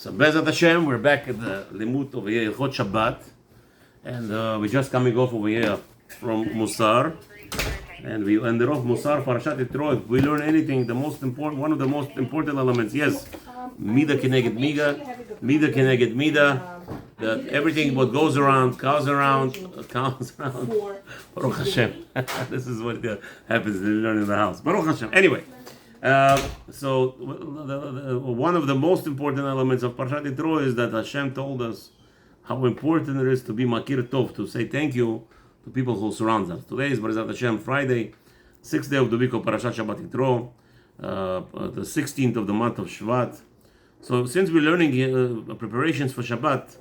So Bezat Hashem, we're back at the Limut over here, Halachot Shabbat, and we're just coming off over here from Musar, and we ended off Musar Parashat Yitro. If we learn anything, one of the most important elements, yes, Mida Keneged Mida Keneged Mida, that everything what goes around, comes around. Baruch Hashem. This is what happens when you learn in the house. Baruch Hashem. Anyway. So one of the most important elements of Parashat Yitro is that Hashem told us how important it is to be Makir Tov, to say thank you to people who surround us. Today is B'ezrat Hashem Friday, 6th day of the week of Parashat Shabbat Yitro, the 16th of the month of Shvat. So since we're learning preparations for Shabbat,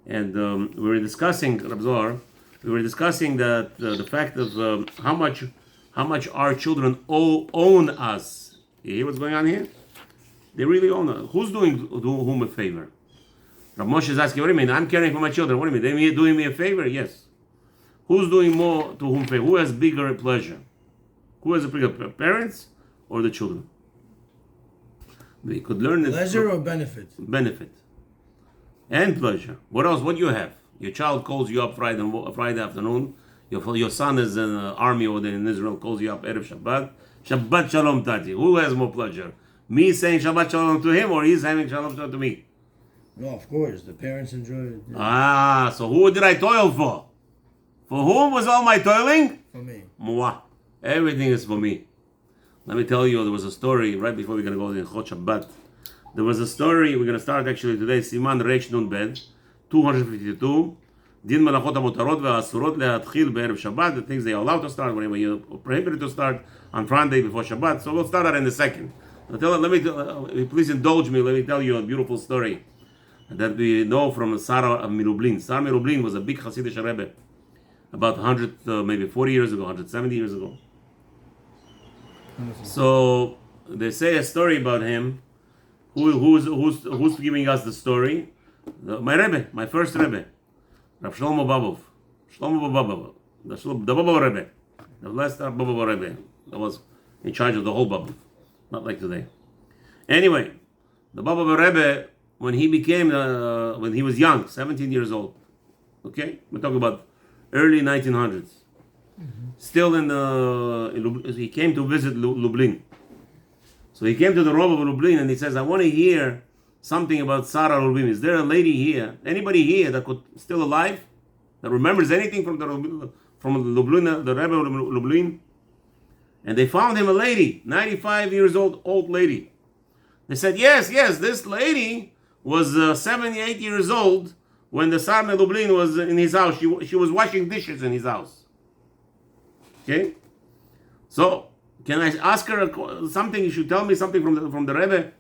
and we were discussing, Rab Zohar, that the fact of how much our children own us. You hear what's going on here? They really own us. Who's doing whom a favor? Rav Moshe is asking, what do you mean? I'm caring for my children. What do you mean? They're doing me a favor? Yes. Who's doing more to whom favor? Who has bigger pleasure? Who has a bigger parents or the children? We could learn this. Pleasure or benefit? Benefit. And pleasure. What else? What do you have? Your child calls you up Friday afternoon. Your son is in the army over there in Israel, calls you up Erev Shabbat. Shabbat Shalom Tati. Who has more pleasure? Me saying Shabbat Shalom to him or he's saying Shalom to me? No, of course. The parents enjoy it. Yeah. So who did I toil for? For whom was all my toiling? For me. Mwah. Everything is for me. Let me tell you, there was a story right before we're going to go to Halachot Shabbat. There was a story, we're going to start actually today, Siman Reish Nun Bet, 252. Din Malachot HaMutarot ve'Asurot le'atchil be'erev Shabbat, the things they are allowed to start, whenever you're prohibited to start on Friday before Shabbat. So we'll start that in a second. Please indulge me, let me tell you a beautiful story that we know from Sarah of Milublin. Sarah Milublin was a big Hasidic Rebbe, about 100, maybe 40 years ago, 170 years ago. So they say a story about him. Who's giving us the story? My Rebbe, my first Rebbe. Rav Shlomo Babov. Shlomo Babov. The Babov Rebbe. The last Babov Rebbe. That was in charge of the whole Babov. Not like today. Anyway, the Babov Rebbe, when he was young, 17 years old. Okay? We're talking about early 1900s. Still he came to visit Lublin. So he came to the Rav of Lublin and he says, I want to hear something about Sarah Lublin. Is there a lady here, anybody here that still alive, that remembers anything from Lublin, the Rebbe of Lublin? And they found him a lady, 95 years old lady. They said, yes, this lady was 78 years old when the Sarah Lublin was in his house. She was washing dishes in his house. Okay? So, can I ask her something? You should tell me something from the Rebbe.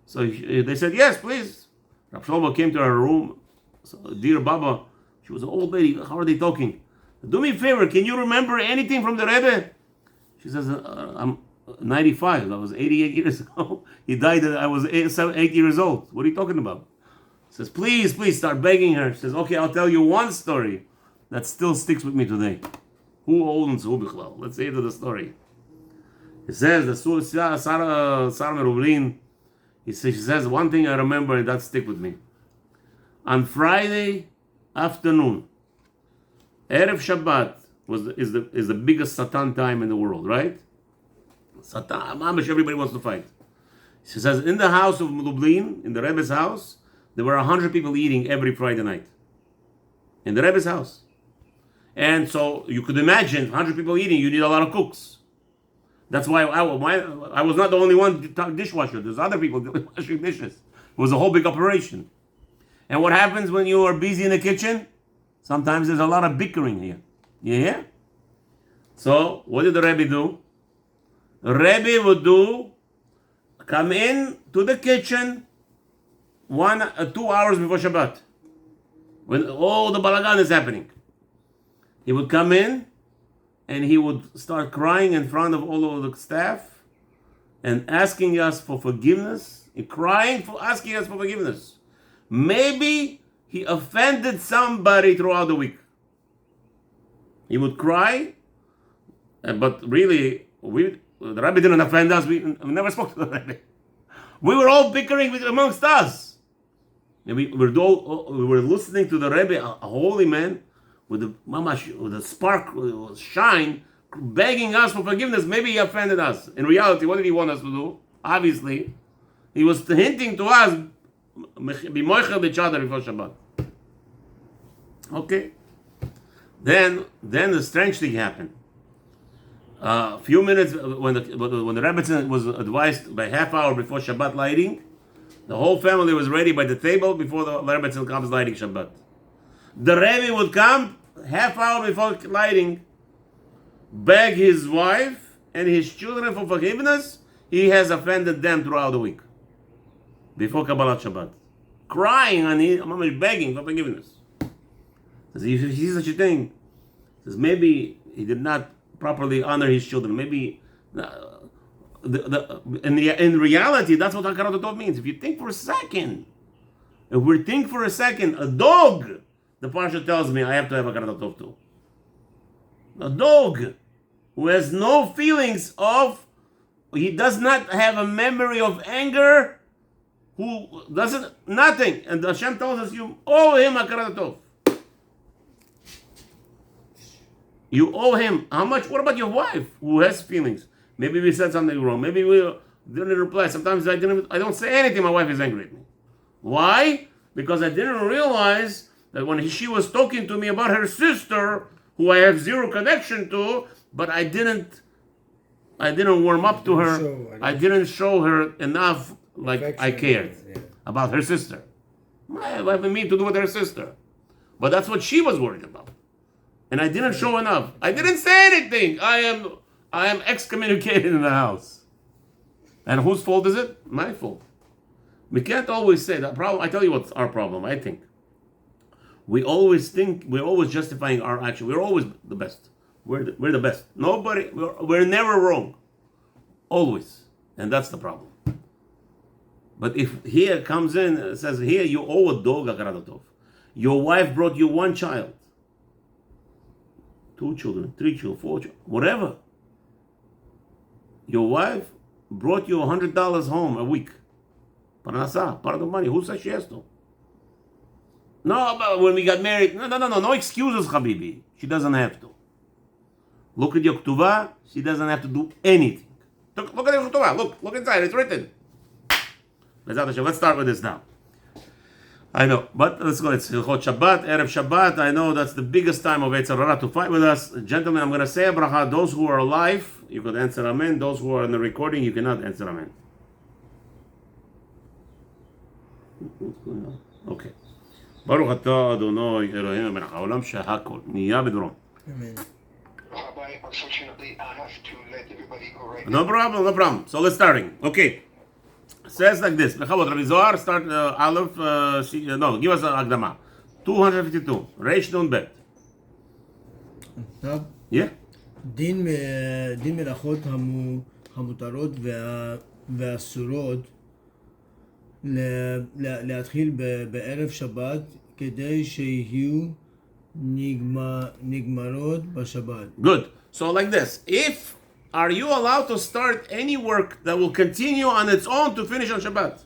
So they said, yes, please. Rav Shlomo came to her room. So, dear Baba, she was an old lady. How are they talking? Do me a favor, can you remember anything from the Rebbe? She says, I'm 95. That was 88 years ago. He died. I was 8 years old. What are you talking about? He says, please, start begging her. She says, okay, I'll tell you one story that still sticks with me today. Who owns who bichlal? Let's hear the story. He says, the Sarah Merublin, she says, one thing I remember and that stick with me. On Friday afternoon, Erev Shabbat is the biggest Satan time in the world, right? Satan, mamish, everybody wants to fight. She says, in the house of Lublin, in the Rebbe's house, there were 100 people eating every Friday night. In the Rebbe's house. And so you could imagine 100 people eating, you need a lot of cooks. That's why I was not the only one dishwasher. There's other people washing dishes. It was a whole big operation. And what happens when you are busy in the kitchen? Sometimes there's a lot of bickering here. You hear? So what did the Rebbe do? The Rebbe would come in to the kitchen 2 hours before Shabbat, when all the balagan is happening. He would come in and he would start crying in front of all of the staff and asking us for forgiveness, asking us for forgiveness. Maybe he offended somebody throughout the week. He would cry, but really, the Rebbe didn't offend us. We never spoke to the Rebbe. We were all bickering amongst us. And we were listening to the Rebbe, a holy man, with a spark, with a shine, begging us for forgiveness. Maybe he offended us. In reality, what did he want us to do? Obviously, he was hinting to us, be moichel each other before Shabbat. Okay. Then the strange thing happened. A few minutes when the Rebbetzin was advised by half hour before Shabbat lighting, the whole family was ready by the table before the Rebbetzin comes lighting Shabbat. The Rebbe would come half hour before lighting, beg his wife and his children for forgiveness. He has offended them throughout the week before Kabbalat Shabbat, crying and begging for forgiveness. Says, if he sees such a thing, says maybe he did not properly honor his children. Maybe in reality, that's what Hakarat Tov means. If you think for a second, a dog, the Parsha tells me I have to have Hakarat Tov too. A dog who has no feelings of, he does not have a memory of anger, who doesn't, nothing. And Hashem tells us you owe him Hakarat Tov. You owe him. How much? What about your wife who has feelings? Maybe we said something wrong. Maybe we didn't reply. Sometimes I don't say anything. My wife is angry at me. Why? Because I didn't realize that when she was talking to me about her sister, who I have zero connection to, but I didn't warm up to her. I didn't show her enough like I cared about her sister. My wife and me to do with her sister. But that's what she was worried about. And I didn't show enough. I didn't say anything. I am excommunicated in the house. And whose fault is it? My fault. We can't always say that problem. I tell you what's our problem, I think. We always think, we're always justifying our action. We're always the best. We're the best. We're never wrong. Always. And that's the problem. But if here comes in, it says, here you owe a dog Hakarat Tov. Your wife brought you one child. 2 children, 3 children, 4 children, whatever. Your wife brought you $100 home a week. Parnasa, part of the money. Who says she has to? No, but when we got married, no excuses, Habibi. She doesn't have to. Look at your ketuvah. She doesn't have to do anything. Look at your ketuvah. Look inside. It's written. Let's start with this now. I know, but let's go. It's Halachot Shabbat, Erev Shabbat. I know that's the biggest time of Yetzer Hara to fight with us. Gentlemen, I'm going to say a bracha. Those who are alive, you could answer Amen. Those who are in the recording, you cannot answer Amen. What's going on? Okay. Baruch atah Adonai Eloheinu melech haolam shehakol niya b'doro. Amen. Rabbi, unfortunately, I have to let everybody go right No problem. So let's starting. Okay. Says like this. Bechavot, Rabbi Zohar, start Aleph, give us an Akdama. 252. Reish Nun Bet. טוב. Yeah. דין מלאכות המותרות והאסורות להתחיל בערב שבת כדי שיהיו נגמרות בשבת. Good. So like this. Are you allowed to start any work that will continue on its own to finish on Shabbat?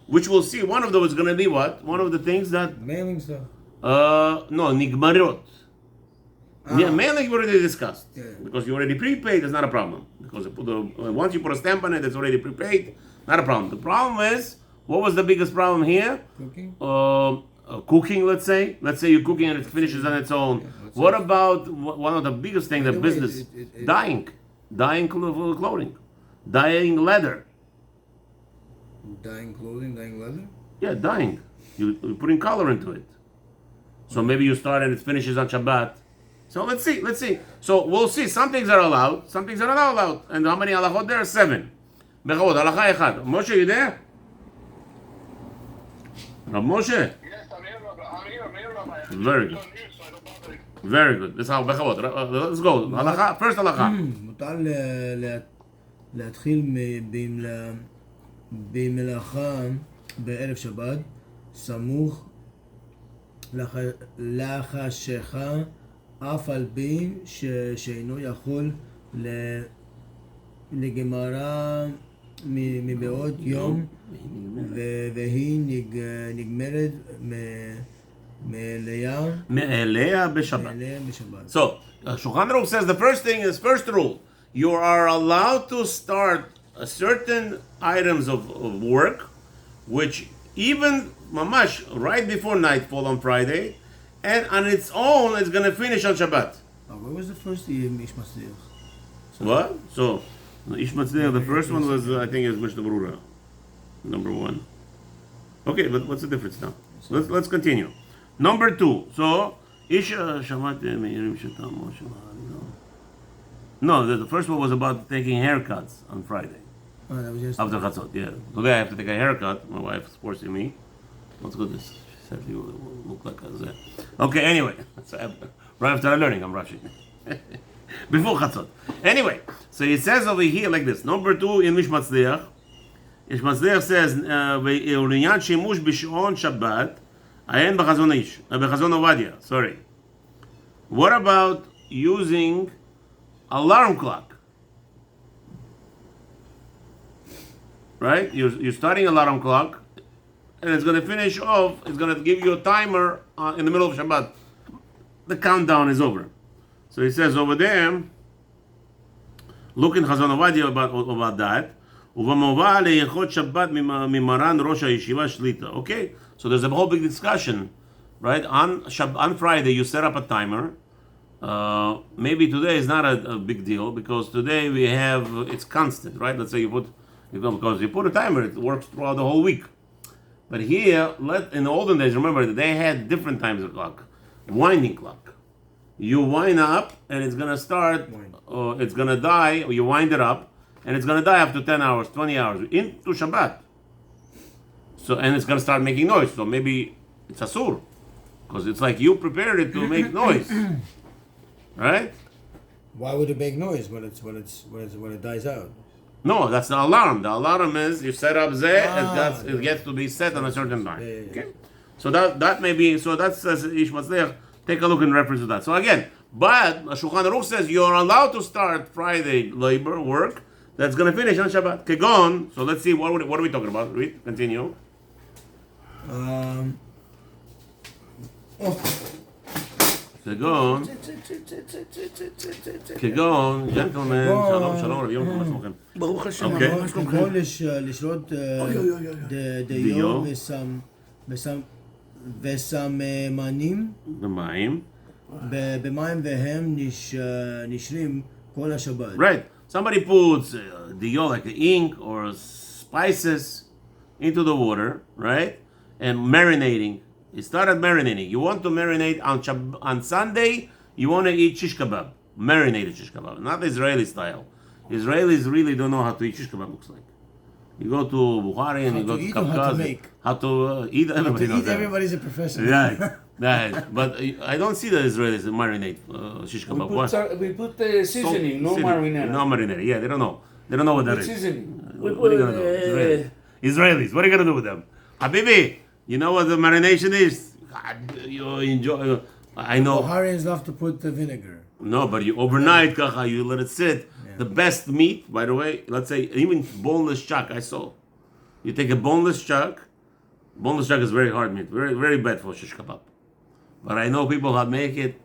Which we'll see. One of them is going to be what? One of the things that... Mailing stuff. No, nigmarot. Yeah, mailing we already discussed. Yeah. Because you already prepaid, it's not a problem. Because once you put a stamp on it, it's already prepaid. Not a problem. The problem is, what was the biggest problem here? Cooking? Cooking, let's say. Let's say you're cooking and it finishes on its own. Yeah, what about one of the biggest things, the By the way, business? Dyeing. Dyeing clothing. Dyeing leather. Dyeing clothing, dyeing leather? Yeah, dyeing. You're putting color into it. So maybe you start and it finishes on Shabbat. So let's see. So we'll see. Some things are allowed, some things are not allowed. And how many halachot there? 7. Bechavot, halacha echad. Moshe, you there? Rab Moshe? Yes, I'm here, Rabbi. Very good. So I don't bother you. Very good. This is how Bechavot. Let's go. Halacha, first halacha. מותר להתחיל במלאכה בערב שבת סמוך לחשיכה אף על פי שאינו יכול לגמרה מבעוד יום, והיא נגמרת מאליה בשבת. בשבת. So, Shulchan Aruch says the first thing is, first rule, you are allowed to start certain items of work, which even mamash right before nightfall on Friday, and on its own it's going to finish on Shabbat. What was the first Ish Mazliach? What? So, Ish Mazliach, the first one was, I think, it was Mishnah Berurah, number 1. Okay, but what's the difference now? Let's continue. Number 2. So, Ish Shamat Meirim Shetam. No, the first one was about taking haircuts on Friday. Oh, that was just After Chatzot, yeah. Today I have to take a haircut. My wife is forcing me. Let's go this. She said you look like a... Okay, anyway. So right after learning, I'm rushing. Before Chatzot. Anyway, so it says over here like this. Number 2 in Ish Mazliach. Ish Mazliach says, "U'linyan shimush b'sh'on Shabbat, ayin b'chazon ish, b'chazon Ovadia." Sorry. What about using alarm clock? Right? You're starting alarm clock, and it's going to finish off. It's going to give you a timer in the middle of Shabbat. The countdown is over. So he says over there, look in Chazon Ovadia about that. ובמובא להלכות שבת ממרן ראש הישיבה שליטה. Okay, so there's a whole big discussion, right? On Friday you set up a timer. Maybe today is not a big deal because today we have it's constant, right? Let's say because you put a timer, it works throughout the whole week. But here, in the olden days, remember they had different times of clock, winding clock. You wind up and it's gonna start, or it's gonna die. Or you wind it up. And it's going to die after 10 hours, 20 hours, into Shabbat. So, and it's going to start making noise. So maybe it's asur. Because it's like you prepared it to make noise. Right? Why would it make noise when it dies out? No, that's the alarm. The alarm is you set up zeh, it gets to be set on a certain time. Yeah. Okay? So that may be, so that says Ish Mazliach. Take a look in reference to that. So again, but Shulchan Aruch says you're allowed to start Friday labor, work, that's going to finish on Shabbat. Kegon. So let's see, what are we talking about? Read, continue. Kegon. Kegon, gentlemen. Shalom, Rabbi Yom Tov, מה שלומכם? ברוך השם, אוקיי. מה שלומכם? כמו לשלוט דיו וסממנים במים. במים והם נשרים כל השבת. Right. Somebody puts diyo, like ink or spices, into the water, right? And marinating. He started marinating. You want to marinate on Sunday, you want to eat shish kebab. Marinated shish kebab. Not Israeli style. Israelis really don't know how to eat shish kebab, looks like. You go to Bukhari and you go to Kafkaz. How to make. How to eat, everybody knows that. Everybody's a professional. Right. But I don't see the Israelis marinate shish kebab. We put seasoning, no marinara. No marinara. Yeah, they don't know. They don't know what that is. Seasoning. What are you gonna do? Israelis. What are you gonna do with them? Habibi, you know what the marination is? You enjoy. I know. Baharians love to put the vinegar. No, but you overnight, kacha, you let it sit. Yeah. The best meat, by the way, let's say even boneless chuck. I saw. You take a boneless chuck. Boneless chuck is very hard meat. Very, very bad for shish kebab. But I know people that make it.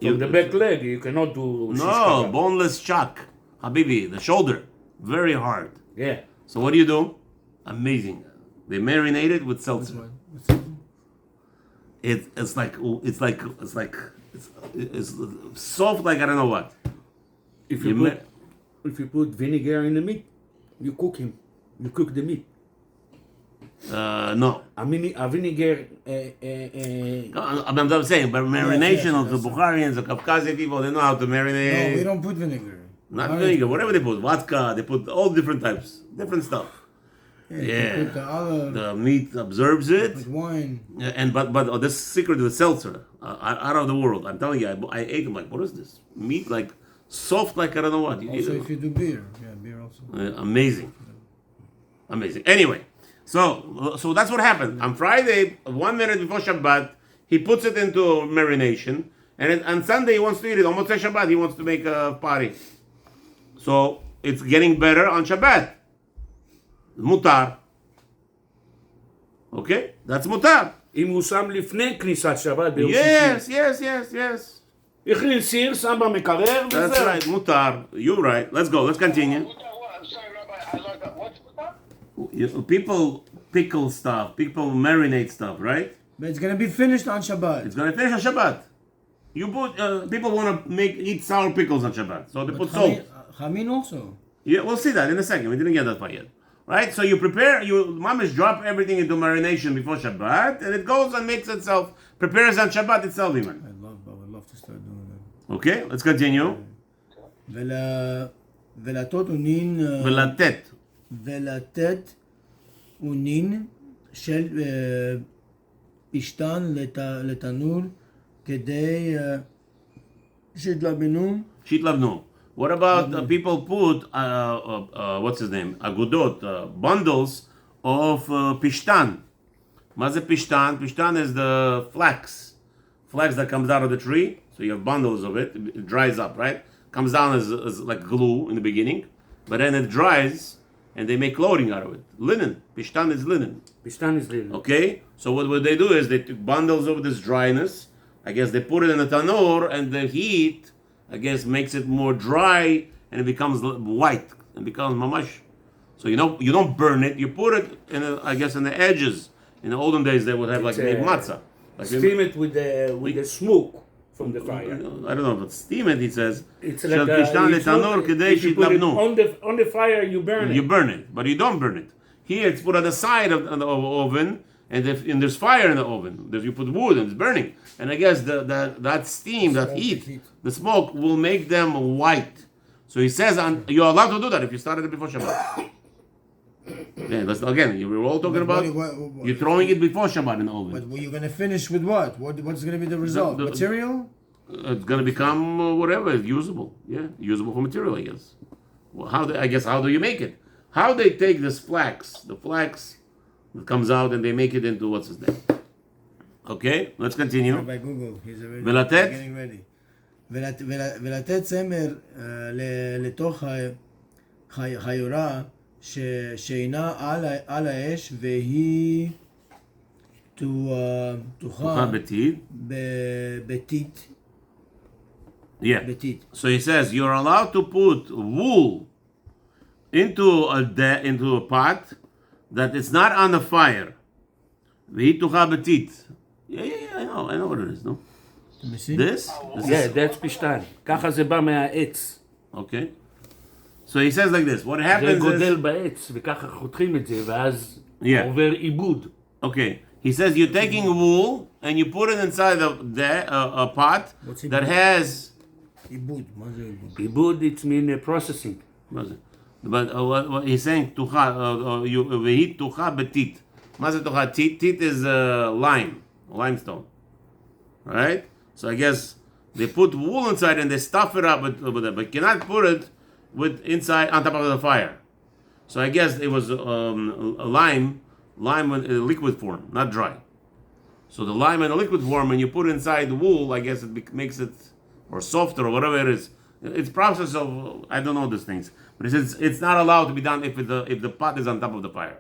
From the back leg, you cannot do shish No, kebab. boneless chuck. Habibi, the shoulder. Very hard. Yeah. So what do? Amazing. They marinate it with seltzer. It's soft like I don't know what. If you put vinegar in the meat, you cook him. You cook the meat. No. A vinegar. I'm saying, but marination of the Bukharians, the Kafkazi people, they know how to marinate. No, we don't put vinegar. Not vinegar, whatever they put, vodka, they put all different types, different stuff. Yeah. Put the olive. The meat absorbs it. With wine. And but this secret of the seltzer, out of the world. I'm telling you, I ate them like, what is this? Meat like soft like I don't know what. Also, if you do beer. Yeah, beer also. Amazing. Anyway, so that's what happened. On Friday, 1 minute before Shabbat, he puts it into marination. And on Sunday, he wants to eat it. On Motzei Shabbat, he wants to make a party. So it's getting better on Shabbat. mutar. Okay? That's mutar. אם הוא שם לפני כניסת שבת ביום Yes, שישי. yes. הכניס סיר, שם במקרר, That's וזהו. right, mutar. You're right. Let's go. Let's continue. I'm sorry, Rabbi, I like that. What's that? People pickle stuff. People marinate stuff, right? But it's gonna be finished on Shabbat. It's gonna finish on Shabbat. You put people want to eat sour pickles on Shabbat, so they put salt. Chamin also. Yeah, we'll see that in a second. We didn't get that far yet, right? So you prepare. You mamish drop everything into marination before Shabbat, and it goes and makes itself prepares on Shabbat itself even. I would love to start doing that. Okay, let's continue. ולתת אונין ולתת. ולתת אונין של פשטן לתנור כדי שיתלבנו. Shitlavnu. What about people put what's his name? Agudot, bundles of pishtan. מה זה pishtan? Pishtan is the flax that comes out of the tree. So you have bundles of it. It dries up, right? Comes down as like glue in the beginning, but then it dries, and they make clothing out of it. Linen. Pishtan is linen. פשטן הזליל. Okay? So what they do is they took bundles of this dryness. I guess they put it in the tanur, and the heat, I guess, makes it more dry, and it becomes white and becomes mamash. So you don't burn it. You put it in, I guess, in the edges. In the olden days, they would have like made matzah. Like Steam it with the smoke from the fire. I don't know, but steam it. He says. It's Shel like pishtan letanor kedei if you put it shitlabnu. on the fire, you burn You it. burn it, but you don't burn it. Here it's put on the side of the oven, and there's fire in the oven. You put wood and it's burning. And I guess that steam, that heat, the smoke will make them white. So he says you're allowed to do that if you started it before Shabbat. Yeah, again, we were all talking about you're throwing it before Shabbat in the oven. But you're gonna finish with what? What's gonna be the result? Material? It's going to become whatever, usable. Yeah, usable for material, I guess. Well, how do you make it? How they take this flax, the flax that comes out, and they make it into what's his name? Okay, let's continue. By Google, he's already ולתת? getting ready. ולתת צמר לתוך חיורה שאינה על האש והיא תוכה בתית. Yeah. Betit. So he says you're allowed to put wool into a pot that it's not on the fire. והיא betit. Yeah, I know what it is, no? This? Yeah, that's פשטן. ככה זה בא מהעץ. Okay. So he says like this. What זה happens גודל is... בעץ, וככה חותכים את זה, ואז Yeah. עובר עיבוד. Okay. He says you're taking wool and you put it inside a pot What's that עיבוד? has... עיבוד, מה זה עיבוד? עיבוד, it means processing. But what he's saying, והיא תוכה בתית. מה זה תוכה? Tit is limestone. Right? So I guess they put wool inside and they stuff it up with that, but cannot put it inside on top of the fire. So I guess it was lime in liquid form, not dry. So the lime in a liquid form, when you put inside the wool, I guess it makes it or softer or whatever it is. It's process of, I don't know these things, but it says it's not allowed to be done if the pot is on top of the fire,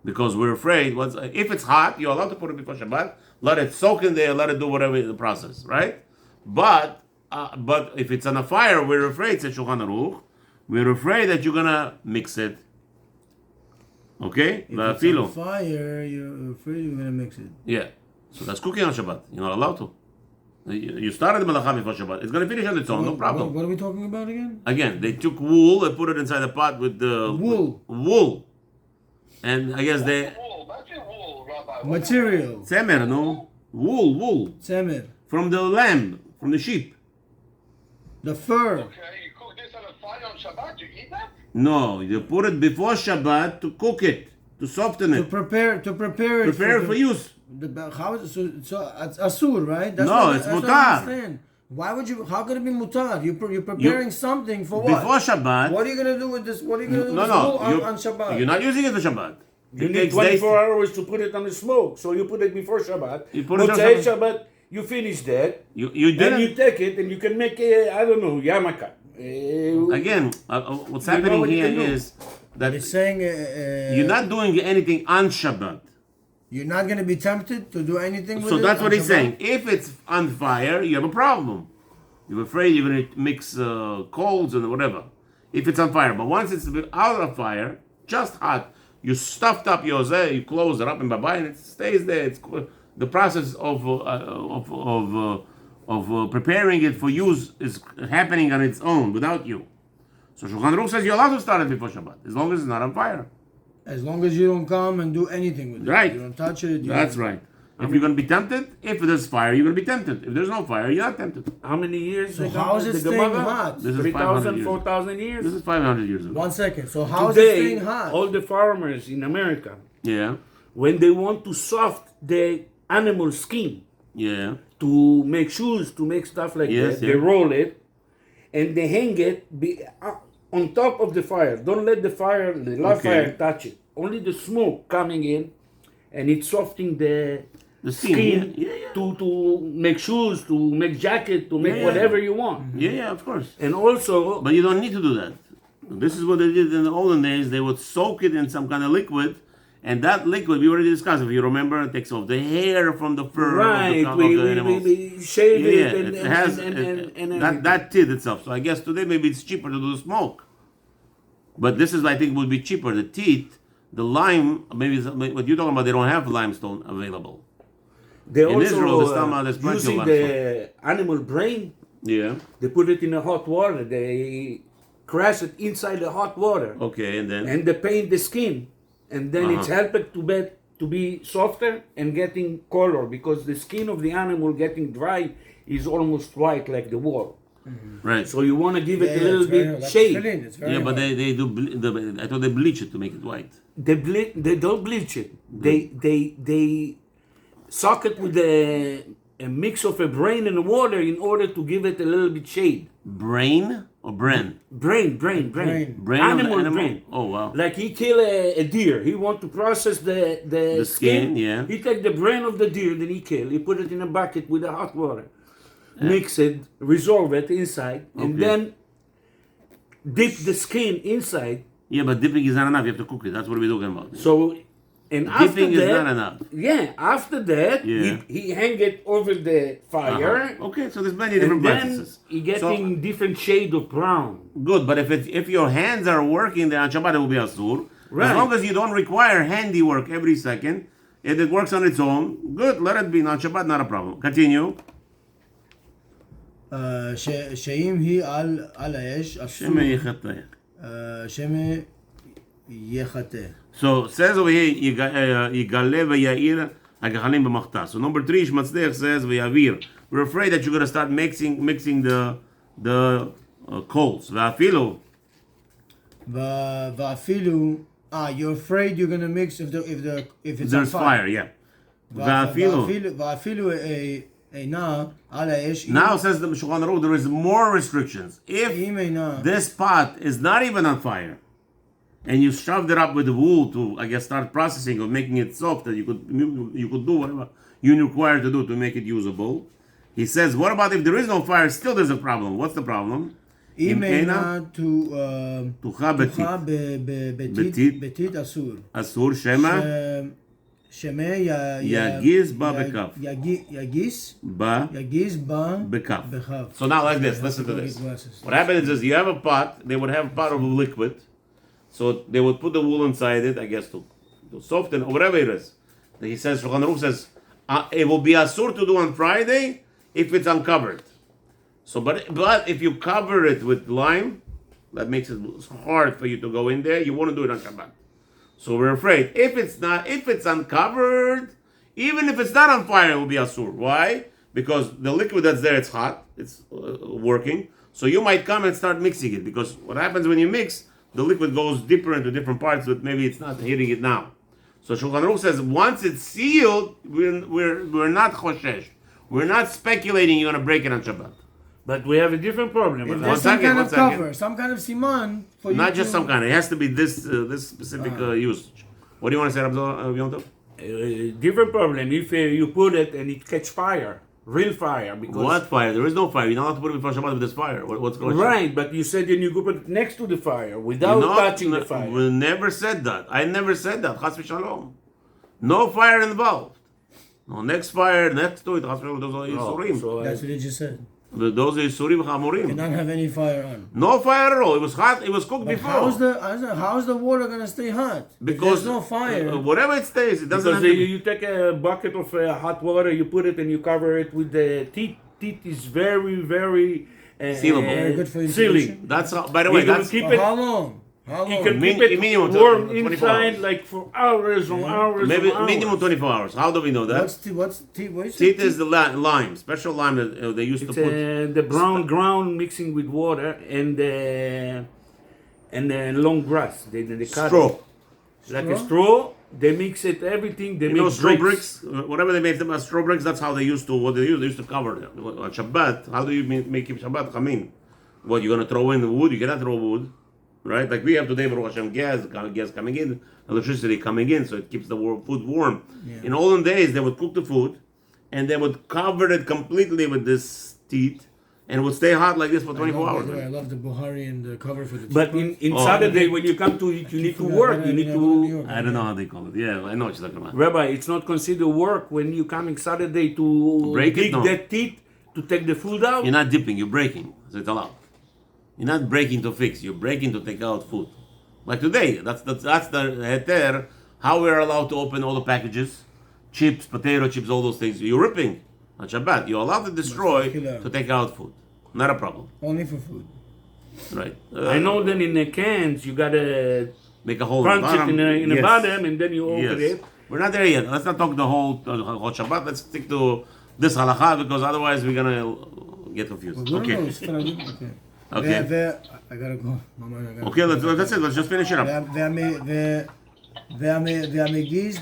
because we're afraid if it's hot, you're allowed to put it before Shabbat, let it soak in there, let it do whatever the process, right? But if it's on a fire, we're afraid, says Shulchan Aruch, we're afraid that you're gonna mix it. Okay? If it's on fire, you're afraid you're gonna mix it. Yeah. So that's cooking on Shabbat. You're not allowed to. You started the melacha before Shabbat. It's going to finish on its own, no problem. What are we talking about again? Again, they took wool and put it inside the pot with the... Wool. And I guess they... Wool, that's a wool, Rabbi. Material. Tzemer, no? Wool. Tzemer. From the lamb, from the sheep. The fur. Okay, you cook this on a fire on Shabbat, you eat that? No, you put it before Shabbat to cook it, to soften it. To prepare it. Prepare it for use. How is it? So it's asur, right? That's No, what, it's that's mutar. what I understand. Why would you? How could it be mutar? You're preparing something for what? Before Shabbat. What are you gonna do with this? What are you gonna do with No. this on Shabbat? You're not using it for Shabbat. You It need takes 24 hours to put it on the smoke, so you put it before Shabbat. You put it on Motzei Shabbat. Shabbat, you finish that. You Then didn't. you take it and you can make I don't know, yarmulke. Again, what's You know happening what you here can do. is that It's saying you're not doing anything on Shabbat. you're not going to be tempted to do anything with it. So that's on what he's Shabbat? saying. If it's on fire, you have a problem. You're afraid you're going to mix coals and whatever. If it's on fire, but once it's out of fire, just hot, you stuffed up your zeh, you close it up in babay, and it stays there. It's the process of preparing it for use is happening on its own without you. So Shulchan Aruch says you're allowed to start it before Shabbat as long as it's not on fire. As long as you don't come and do anything with it. Right. You don't touch it. That's right. If you're going to be tempted, if there's fire, you're going to be tempted. If there's no fire, you're not tempted. How many years? So they how is got it the staying Gemara? hot? This is 3,000, 500 years. 4,000 years? This is 500 years ago. 1 second. So how is it Today, staying hot? all the farmers in America, Yeah, when they want to soft the animal skin yeah. to make shoes, to make stuff like Yes, that, yeah. they roll it and they hang it on top of the fire. Don't let the live Okay. fire touch it. Only the smoke coming in, and it's softening the skin, yeah. to make shoes, to make jacket, to make Yeah. whatever you want. Yeah, of course. And also, But you don't need to do that. This is what they did in the olden days. They would soak it in some kind of liquid, and that liquid, we already discussed, if you remember, it takes off the hair from the fur right, of the animals. we shave Yeah, it it has and that teeth itself. So I guess today maybe it's cheaper to do the smoke. But this is, I think, would be cheaper. The teeth, the lime, maybe what you're talking about, they don't have limestone available. They In also Israel, there's plenty of using limestone. the animal brain. Yeah. They put it in the hot water. They crash it inside the hot water, Okay, and then and they paint the skin, and then it's helped to be softer and getting color, because the skin of the animal getting dry is almost white like the wall. right. So you want to give it a little it's very- bit that's shade. clean, it's very Yeah, but hot. they do. I thought they bleach it to make it white. They don't bleach it. They soak it with a mix of a brain and water in order to give it a little bit shade. Brain or bran? Brain. Brain of the Animal animal. brain. Oh wow. Like he kill a deer. He want to process the skin, yeah. He take the brain of the deer that he kill. He put it in a bucket with the hot water. Mix it, resolve it inside, and Okay. then dip the skin inside. Yeah, but dipping is not enough. You have to cook it. That's what we're talking about. So, and after Dipping is that, not enough. yeah, after that, Yeah. he hang it over the fire. Okay, so there's many different And then practices. he getting different shade of brown. Good, but if your hands are working, then on Shabbat it will be asur. Right. As long as you don't require handiwork every second, if it works on its own, good. Let it be on Shabbat, not a problem. Continue. שאם היא על האש, אסור Shema yichateh. שמא יחטא. So says over here, יגלה ויעיר הגחלים במחתה. So number 3, Mazliach says ויעביר. We're afraid that you're going to start mixing the coals. ואפילו. ואפילו, you're afraid you're gonna mix if it's There's on fire, yeah. ואפילו. ואפילו אינה על האש. Now says the Shulchan Aruch, there is more restrictions. If אם אינה, this pot is not even on fire, and you shoved it up with the wool to, I guess, start processing or making it soft, that you could do whatever you're required to do to make it usable. He says, what about if there is no fire? Still, there's a problem. What's the problem? אם אינה תוכה בטיט אסור. אסור שמא שמא יגיס בה בכף. יגיס בה בכף. בכף. So now like this, listen to this. What happens is you have a pot, they would have a pot of liquid, so they would put the wool inside it, I guess to soften or whatever it is. He says, Shulchan Aruch says, it will be asur to do on Friday if it's uncovered. So, but if you cover it with lime, that makes it hard for you to go in there. You want to do it on Shabbat. So we're afraid if it's uncovered, even if it's not on fire, it will be asur. Why? Because the liquid that's there, it's hot, it's working. So you might come and start mixing it, because what happens when you mix, the liquid goes deeper into different parts, but maybe it's not hitting it now. So Shulchan Aruch says once it's sealed, we're not choshesh. We're not speculating you're going to break it on Shabbat. But we have a different problem. If with there's that. some kind one of second. cover, some kind of siman for you Not just to- some kind. It has to be this specific usage. What do you want to say, Yom Tov? Different problem. If you put it and it catch fire, real fire. Because What fire? There is no fire. You're not allowed to put it before Shabbat with this fire. What's going on? Right, but you said then you go put it next to the fire without touching the fire. We never said that. I never said that. Chas v'shalom. No fire involved. No next fire next to it. Chas v'shalom. Those are Yisurim. So, That's what he just said. Those are Yisurim Did Chamurim. not have any fire on. No fire at all. It was hot. It was cooked But before. how's the water gonna stay hot? If Because there's no fire. whatever it stays, it doesn't because have to be. you take a bucket of hot water, you put it and you cover it with the teeth. Teeth is very, very Sealable. Very good for sealing. insulation. That's how, by the way, You can that's keep For it. how long? How You long? can keep it minimum warm 24 inside hours. like for hours and hours. and hours. minimum 24 hours. How do we know that? What's tea? What is it? Teeth is the lime, special lime that they used It's to put. the brown ground mixing with water and the long grass. They cut Straw. it. Like a straw. They mix it everything. They You know, make straw bricks, whatever they made them as straw bricks, that's how they used to, what they used to cover them. On Shabbat, how do you make Shabbat chamin? What, you're going to throw in the wood? You cannot throw wood, right? Like we have today, Baruch Hashem, gas coming in, electricity coming in, so it keeps the food warm. Yeah. In olden days, they would cook the food, and they would cover it completely with this teat, and it would stay hot like this for 24 hours. I love the Buhari and the cover for the But toothbrush. in Saturday, when you come to it, you need to work. You need to. I don't know how they call it. Yeah, I know what you're talking about. Rabbi, it's not considered work when you coming Saturday to Break it? dig No. that teeth to take the food out. You're not dipping, you're breaking, so it's allowed. You're not breaking to fix, you're breaking to take out food. Like today, that's the heter, how we're allowed to open all the packages, chips, potato chips, all those things. You're ripping on Shabbat. You're allowed to destroy to take out food. Not a problem, Only for food. right? I know that in the cans you gotta Make a hole in the punch it bottom. in the Yes. bottom and then you open Yes. it. We're not there yet. Let's not talk the whole Halachot Shabbat. Let's stick to this halacha because otherwise we're gonna get confused. Okay. Okay. Okay. I gotta go. Mama, I gotta Okay, go. that's it. Let's just finish it up. והמגיש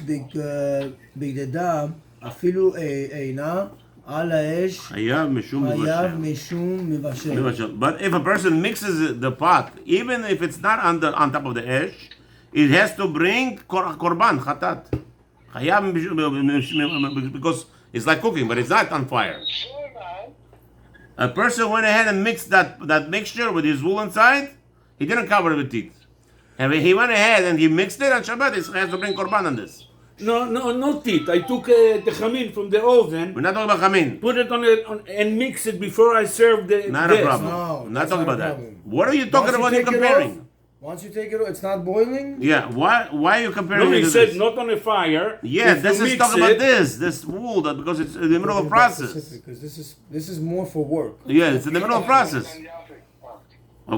בגדיו אפילו אינה על האש חייב משום חייב מבשל. משום מבשל. But if a person mixes the pot, even if it's not on top of the ash, it has to bring korban, chatat. Because it's like cooking, but it's not on fire. A person went ahead and mixed that mixture with his wool inside. He didn't cover it with teeth. And when he went ahead and he mixed it on Shabbat, he has to bring korban on this. No, not teeth. I took the chamin from the oven, We're not talking about chamin. put it on and mix it before I serve the Not guest. a problem. No, We're not that's talking not about a that. problem. What are you talking about? You're comparing. Once you take it off, it's not boiling. Yeah, why are you comparing No, it he to said this? not on a fire. Yeah, If this you is mix talking it- about this wool, that because it's in the middle of a process. Because this is more for work. Yeah, it's in the middle of a process.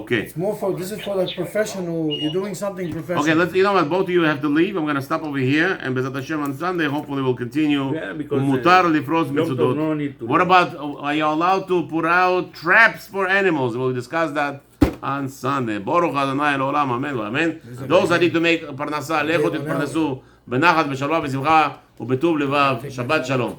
Okay. It's more for this is for like professional. You're doing something professional. Okay, you know what, both of you have to leave. I'm going to stop over here, and Bezat Hashem on Sunday, hopefully we'll continue. Yeah, because, Mutar lifroz Yom Tov mitzudot. no need to. What about, are you allowed to put out traps for animals? We'll discuss that on Sunday. Baruch Adonai Elolam, amen, amen. Those that need to make parnasa, לכו תתפרנסו, בנחת, בשלווה, בשמחה, ובטוב לבב. Shabbat Shalom.